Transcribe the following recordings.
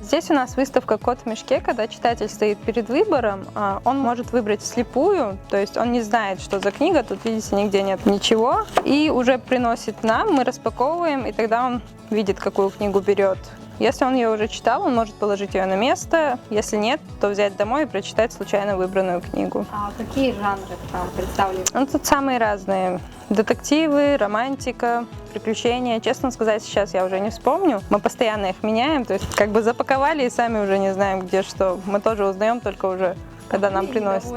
Здесь у нас выставка «Кот в мешке», когда читатель стоит перед выбором, он может выбрать вслепую, то есть он не знает, что за книга, тут, видите, нигде нет ничего, и уже приносит нам, мы распаковываем, и тогда он видит, какую книгу берет. Если он ее уже читал, он может положить ее на место, если нет, то взять домой и прочитать случайно выбранную книгу. А какие жанры там представлены? Ну, тут самые разные. Детективы, романтика, приключения. Честно сказать, сейчас я уже не вспомню. Мы постоянно их меняем, то есть как бы запаковали и сами уже не знаем, где что. Мы тоже узнаем только уже, когда нам приносят.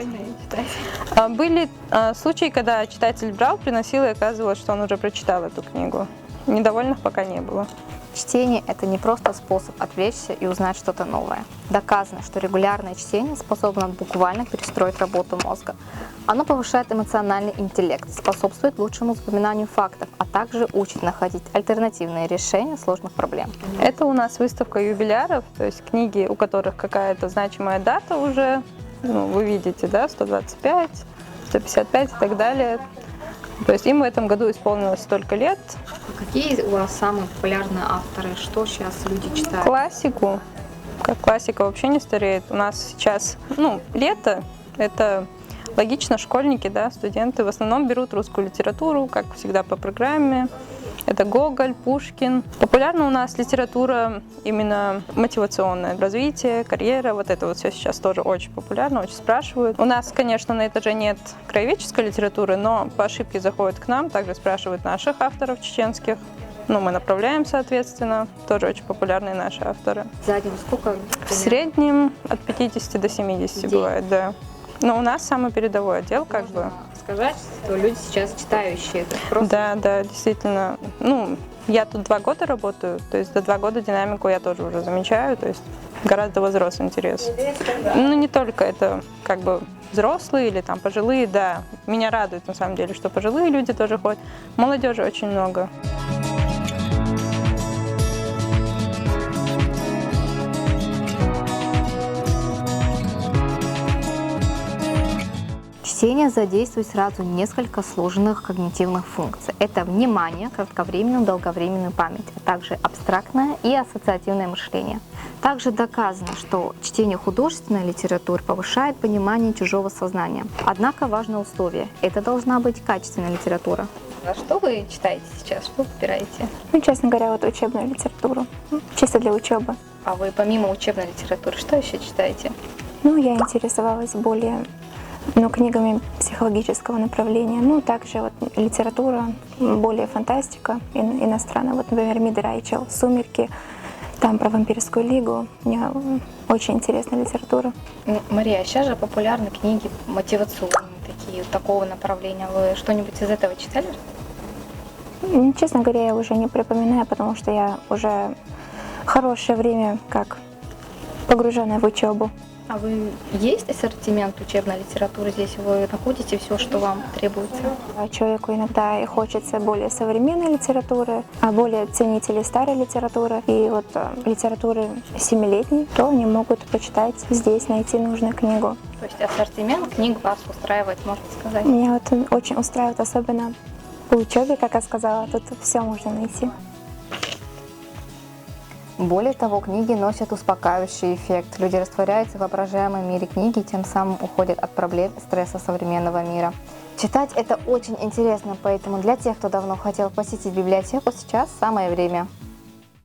Были случаи, когда читатель брал, приносил, и оказывалось, что он уже прочитал эту книгу. Недовольных пока не было. Чтение – это не просто способ отвлечься и узнать что-то новое. Доказано, что регулярное чтение способно буквально перестроить работу мозга. Оно повышает эмоциональный интеллект, способствует лучшему запоминанию фактов, а также учит находить альтернативные решения сложных проблем. Это у нас выставка юбиляров, то есть книги, у которых какая-то значимая дата уже, вы видите, да, 125, 155 и так далее. То есть им в этом году исполнилось столько лет. Какие у вас самые популярные авторы? Что сейчас люди читают? Классику. Как классика вообще не стареет. У нас сейчас, лето, это логично, школьники, да, студенты в основном берут русскую литературу, как всегда по программе. Это Гоголь, Пушкин. Популярна у нас литература именно мотивационное развитие, карьера. Вот это вот все сейчас тоже очень популярно, очень спрашивают. У нас, конечно, на этаже нет краеведческой литературы, но по ошибке заходят к нам, также спрашивают наших авторов чеченских. Мы направляем, соответственно, тоже очень популярные наши авторы. За день сколько? В среднем от 50 до 70 бывает, да. Но у нас самый передовой отдел, как бы. Сказать, что люди сейчас читающие. Да, действительно. Я тут 2 года работаю, то есть за 2 года динамику я тоже уже замечаю, то есть гораздо возрос интерес. Не только это как бы взрослые или там пожилые, да. Меня радует на самом деле, что пожилые люди тоже ходят. Молодежи очень много. Чтение задействует сразу несколько сложных когнитивных функций. Это внимание, кратковременную, долговременную память, а также абстрактное и ассоциативное мышление. Также доказано, что чтение художественной литературы повышает понимание чужого сознания. Однако важное условие – это должна быть качественная литература. А что вы читаете сейчас? Что выбираете? Честно говоря, учебную литературу, чисто для учебы. А вы помимо учебной литературы что еще читаете? Я интересовалась более книгами психологического направления, также литература, более фантастика иностранная. Например, Мид Райчел, «Сумерки», там про вампирскую лигу. Мне очень интересная литература. Мария, сейчас же популярны книги мотивационные, такие, такого направления. Вы что-нибудь из этого читали? Честно говоря, я уже не припоминаю, потому что я уже хорошее время как погруженная в учебу. А вы есть ассортимент учебной литературы здесь? Вы находите все, что вам требуется? Человеку иногда и хочется более современной литературы, а более ценители старой литературы и литературы 7-летней, то они могут почитать здесь, найти нужную книгу. То есть ассортимент книг вас устраивает, можно сказать? Меня очень устраивает, особенно по учебе, как я сказала, тут все можно найти. Более того, книги носят успокаивающий эффект. Люди растворяются в воображаемом мире книги, тем самым уходят от проблем и стресса современного мира. Читать это очень интересно, поэтому для тех, кто давно хотел посетить библиотеку, сейчас самое время.